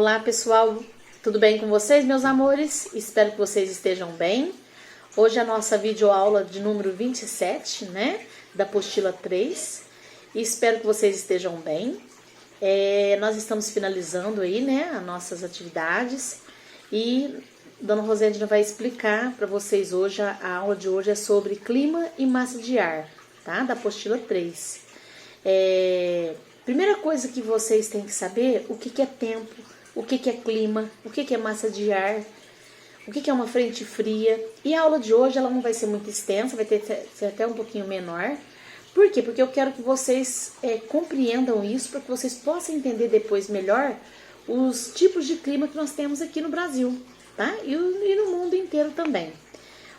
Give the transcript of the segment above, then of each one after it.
Olá pessoal, tudo bem com vocês, meus amores? Espero que vocês estejam bem. Hoje é a nossa videoaula de número 27, né? Da apostila 3. E espero que vocês estejam bem. Nós estamos finalizando aí, né? As nossas atividades. E Dona Rosângela vai explicar para vocês hoje, a aula de hoje é sobre clima e massa de ar, tá? Da apostila 3. Primeira coisa que vocês têm que saber, o que é tempo, o que é clima, o que é massa de ar, o que é uma frente fria. E a aula de hoje ela não vai ser muito extensa, vai ser até um pouquinho menor. Por quê? Porque eu quero que vocês compreendam isso, para que vocês possam entender depois melhor os tipos de clima que nós temos aqui no Brasil, tá? E no mundo inteiro também,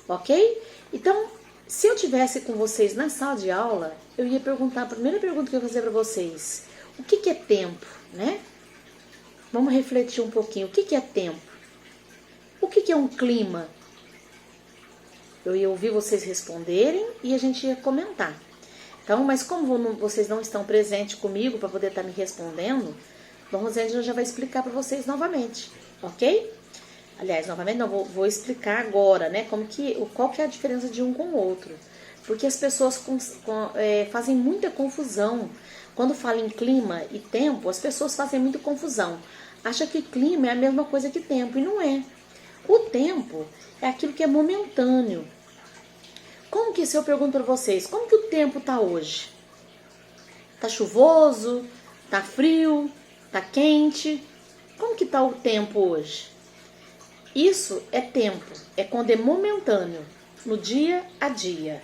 ok? Então, se eu tivesse com vocês na sala de aula, eu ia perguntar, a primeira pergunta que eu ia fazer para vocês, o que é tempo, né? Vamos refletir um pouquinho, o que é tempo? O que é um clima? Eu ia ouvir vocês responderem e a gente ia comentar. Então, mas como vocês não estão presentes comigo para poder estar me respondendo, Dona Rosângela já vai explicar para vocês novamente, ok? Aliás, novamente não, vou explicar agora, né, qual que é a diferença de um com o outro. Porque as pessoas fazem muita confusão. Quando falam em clima e tempo, as pessoas fazem muita confusão. Acham que clima é a mesma coisa que tempo, e não é. O tempo é aquilo que é momentâneo. Como que, se eu pergunto para vocês, como que o tempo tá hoje? Tá chuvoso? Tá frio? Tá quente? Como que tá o tempo hoje? Isso é tempo, é quando é momentâneo, no dia a dia.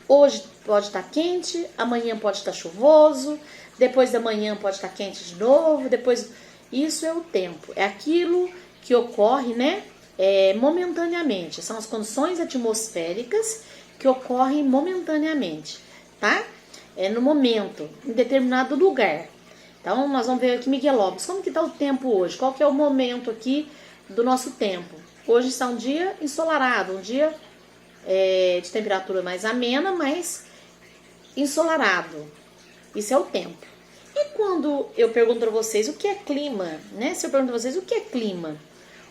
Hoje pode estar quente, amanhã pode estar chuvoso, depois da manhã pode estar quente de novo, depois... Isso é o tempo, é aquilo que ocorre, né, momentaneamente. São as condições atmosféricas que ocorrem momentaneamente, tá? No momento, em determinado lugar. Então, nós vamos ver aqui Miguelópolis, como que está o tempo hoje? Qual que é o momento aqui do nosso tempo? Hoje está um dia ensolarado, um dia de temperatura mais amena, mas ensolarado. Isso é o tempo. E quando eu pergunto para vocês o que é clima, né? Se eu pergunto para vocês o que é clima,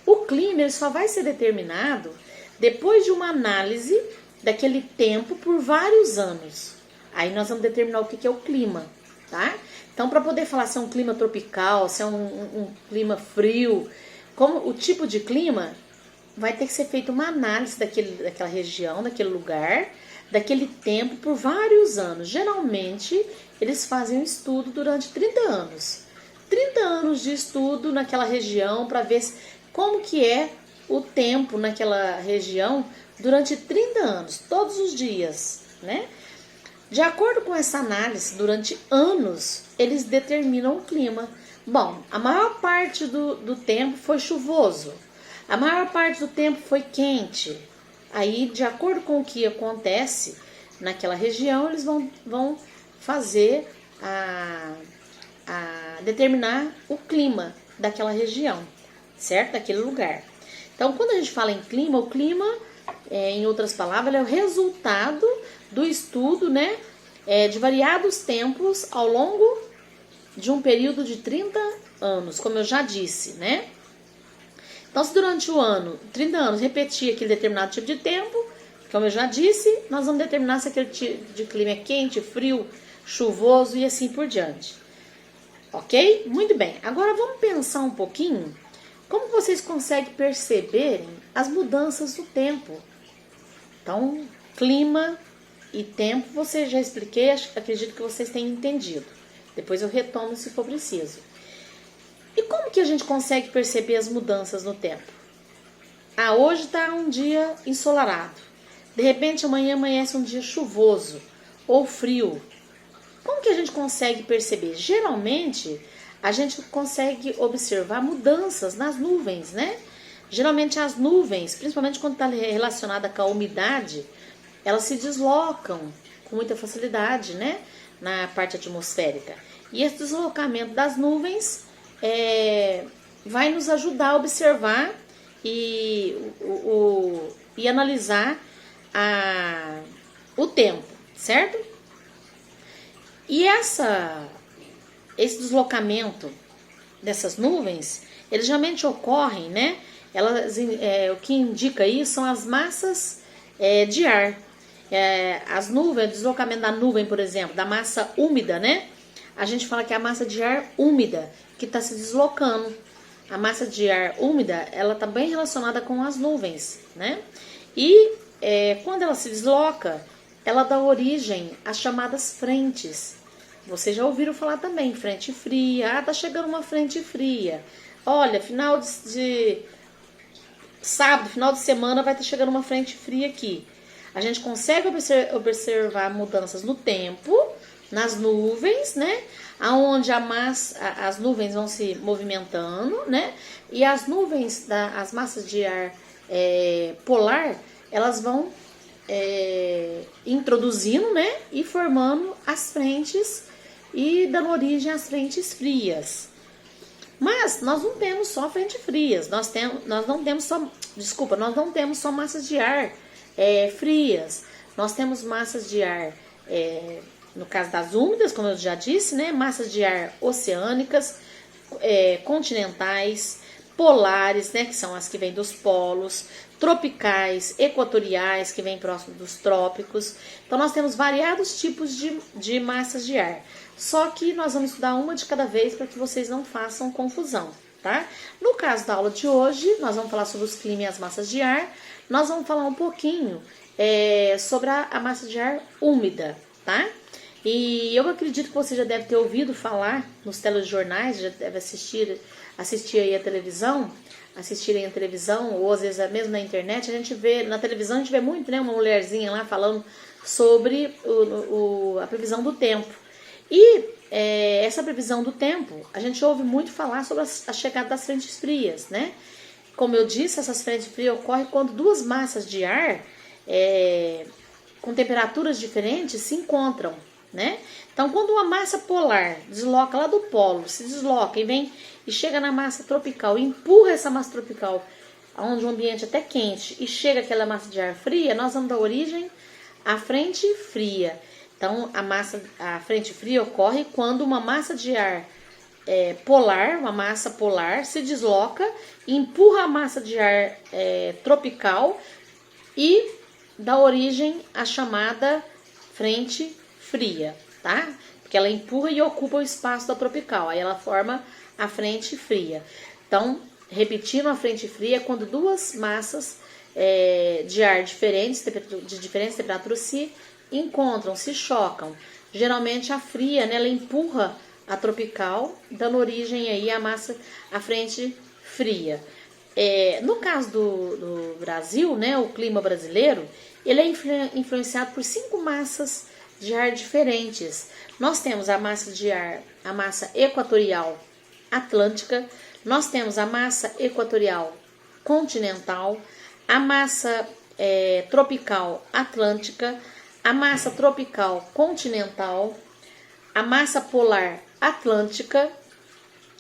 o clima ele só vai ser determinado depois de uma análise daquele tempo por vários anos. Aí nós vamos determinar o que é o clima, tá? Então, para poder falar se é um clima tropical, se é um clima frio, como o tipo de clima, vai ter que ser feita uma análise daquela região, daquele lugar, daquele tempo por vários anos. Geralmente, eles fazem um estudo durante 30 anos. 30 anos de estudo naquela região para ver como que é o tempo naquela região durante 30 anos, todos os dias, né? De acordo com essa análise, durante anos, eles determinam o clima. Bom, a maior parte do tempo foi chuvoso, a maior parte do tempo foi quente. Aí, de acordo com o que acontece naquela região, eles vão fazer determinar o clima daquela região, certo? Daquele lugar. Então, quando a gente fala em clima, o clima, em outras palavras, é o resultado do estudo, né, de variados tempos ao longo de um período de 30 anos, como eu já disse, né? Então, se durante o ano, 30 anos, repetir aquele determinado tipo de tempo, como eu já disse, nós vamos determinar se aquele tipo de clima é quente, frio, chuvoso e assim por diante. Ok? Muito bem. Agora vamos pensar um pouquinho como vocês conseguem perceber as mudanças do tempo. Então, clima e tempo, você já expliquei, acredito que vocês tenham entendido. Depois eu retomo se for preciso. E como que a gente consegue perceber as mudanças no tempo? Hoje está um dia ensolarado. De repente, amanhã amanhece um dia chuvoso ou frio. Como que a gente consegue perceber? Geralmente, a gente consegue observar mudanças nas nuvens, né? Geralmente as nuvens, principalmente quando está relacionada com a umidade, elas se deslocam com muita facilidade, né? Na parte atmosférica. E esse deslocamento das nuvens vai nos ajudar a observar e analisar o tempo, certo? E esse deslocamento dessas nuvens, eles geralmente ocorrem, né? O que indica isso são as massas de ar. As nuvens, o deslocamento da nuvem, por exemplo, da massa úmida, né? A gente fala que é a massa de ar úmida que está se deslocando. A massa de ar úmida, ela está bem relacionada com as nuvens, né? E quando ela se desloca, ela dá origem às chamadas frentes. Vocês já ouviram falar também, frente fria. Ah, tá chegando uma frente fria. Olha, final de sábado, final de semana, vai estar chegando uma frente fria aqui. A gente consegue observar mudanças no tempo, nas nuvens, né? Aonde as nuvens vão se movimentando, né? E as nuvens, as massas de ar polar, elas vão introduzindo, né? E formando as frentes e dando origem às frentes frias. Mas nós não temos só frentes frias, nós não temos só massas de ar frias. Nós temos massas de ar, no caso das úmidas, como eu já disse, né? Massas de ar oceânicas, continentais, polares, né? Que são as que vêm dos polos, tropicais, equatoriais, que vêm próximo dos trópicos. Então nós temos variados tipos de massas de ar. Só que nós vamos estudar uma de cada vez para que vocês não façam confusão, tá? No caso da aula de hoje, nós vamos falar sobre os climas e as massas de ar. Nós vamos falar um pouquinho sobre a massa de ar úmida, tá? E eu acredito que você já deve ter ouvido falar nos telejornais, já deve assistir aí a televisão, assistirem a televisão, ou às vezes mesmo na internet, na televisão a gente vê muito, né, uma mulherzinha lá falando sobre a previsão do tempo. E essa previsão do tempo, a gente ouve muito falar sobre a chegada das frentes frias, né? Como eu disse, essas frentes frias ocorrem quando duas massas de ar com temperaturas diferentes se encontram, né? Então, quando uma massa polar desloca lá do polo, se desloca e vem e chega na massa tropical, e empurra essa massa tropical onde o ambiente é até quente e chega aquela massa de ar fria, nós vamos dar origem à frente fria. Então, a frente fria ocorre quando uma massa de ar uma massa polar se desloca, empurra a massa de ar tropical e dá origem à chamada frente fria, tá? Porque ela empurra e ocupa o espaço da tropical, aí ela forma a frente fria. Então, repetindo, a frente fria é quando duas massas de ar diferentes, de diferentes temperaturas, se encontram, se chocam. Geralmente a fria, né, ela empurra a tropical, dando origem aí à frente fria. No caso do Brasil, né, o clima brasileiro, ele é influenciado por 5 massas de ar diferentes. Nós temos a massa equatorial atlântica, nós temos a massa equatorial continental, a massa tropical atlântica, a massa tropical continental, a massa polar atlântica,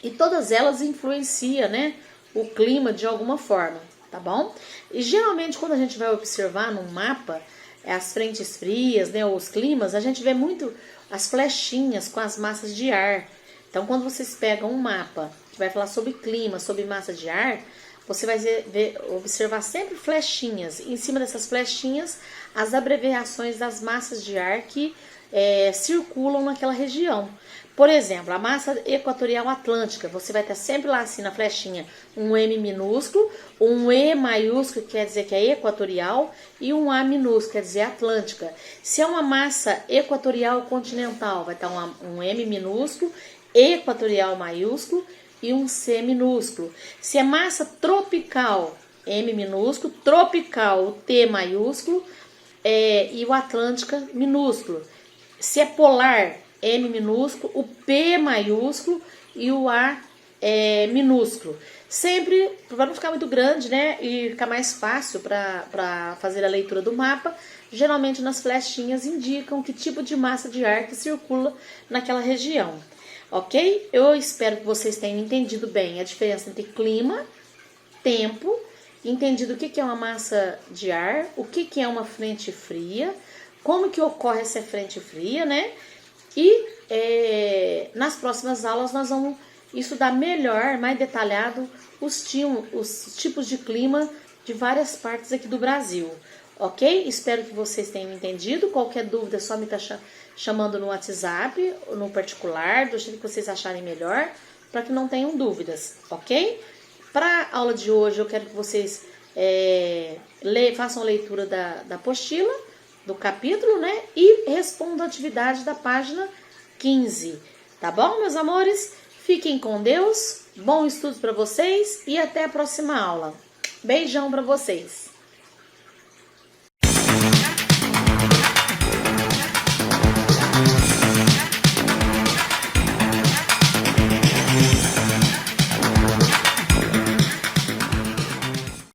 e todas elas influenciam, né, o clima de alguma forma, tá bom? E geralmente quando a gente vai observar no mapa as frentes frias, né, ou os climas, a gente vê muito as flechinhas com as massas de ar. Então quando vocês pegam um mapa que vai falar sobre clima, sobre massa de ar, você vai observar sempre flechinhas. Em cima dessas flechinhas, as abreviações das massas de ar que circulam naquela região. Por exemplo, a massa equatorial atlântica, você vai ter sempre lá assim na flechinha um M minúsculo, um E maiúsculo, que quer dizer que é equatorial, e um A minúsculo, quer dizer atlântica. Se é uma massa equatorial continental, vai estar um M minúsculo, equatorial maiúsculo e um C minúsculo. Se é massa tropical, M minúsculo, tropical, o T maiúsculo e o atlântica minúsculo. Se é polar, M minúsculo, o P maiúsculo e o A minúsculo. Sempre, para não ficar muito grande, né, e ficar mais fácil para fazer a leitura do mapa, geralmente nas flechinhas indicam que tipo de massa de ar que circula naquela região. Ok? Eu espero que vocês tenham entendido bem a diferença entre clima, tempo, entendido o que é uma massa de ar, o que é uma frente fria, como que ocorre essa frente fria, né? E nas próximas aulas nós vamos estudar melhor, mais detalhado, os tipos de clima de várias partes aqui do Brasil, ok? Espero que vocês tenham entendido. Qualquer dúvida é só me estar chamando no WhatsApp, no particular, do jeito que vocês acharem melhor, para que não tenham dúvidas, ok? Para a aula de hoje, eu quero que vocês façam a leitura da apostila, do capítulo, né? E respondam a atividade da página 15, tá bom, meus amores? Fiquem com Deus, bom estudo para vocês e até a próxima aula. Beijão para vocês!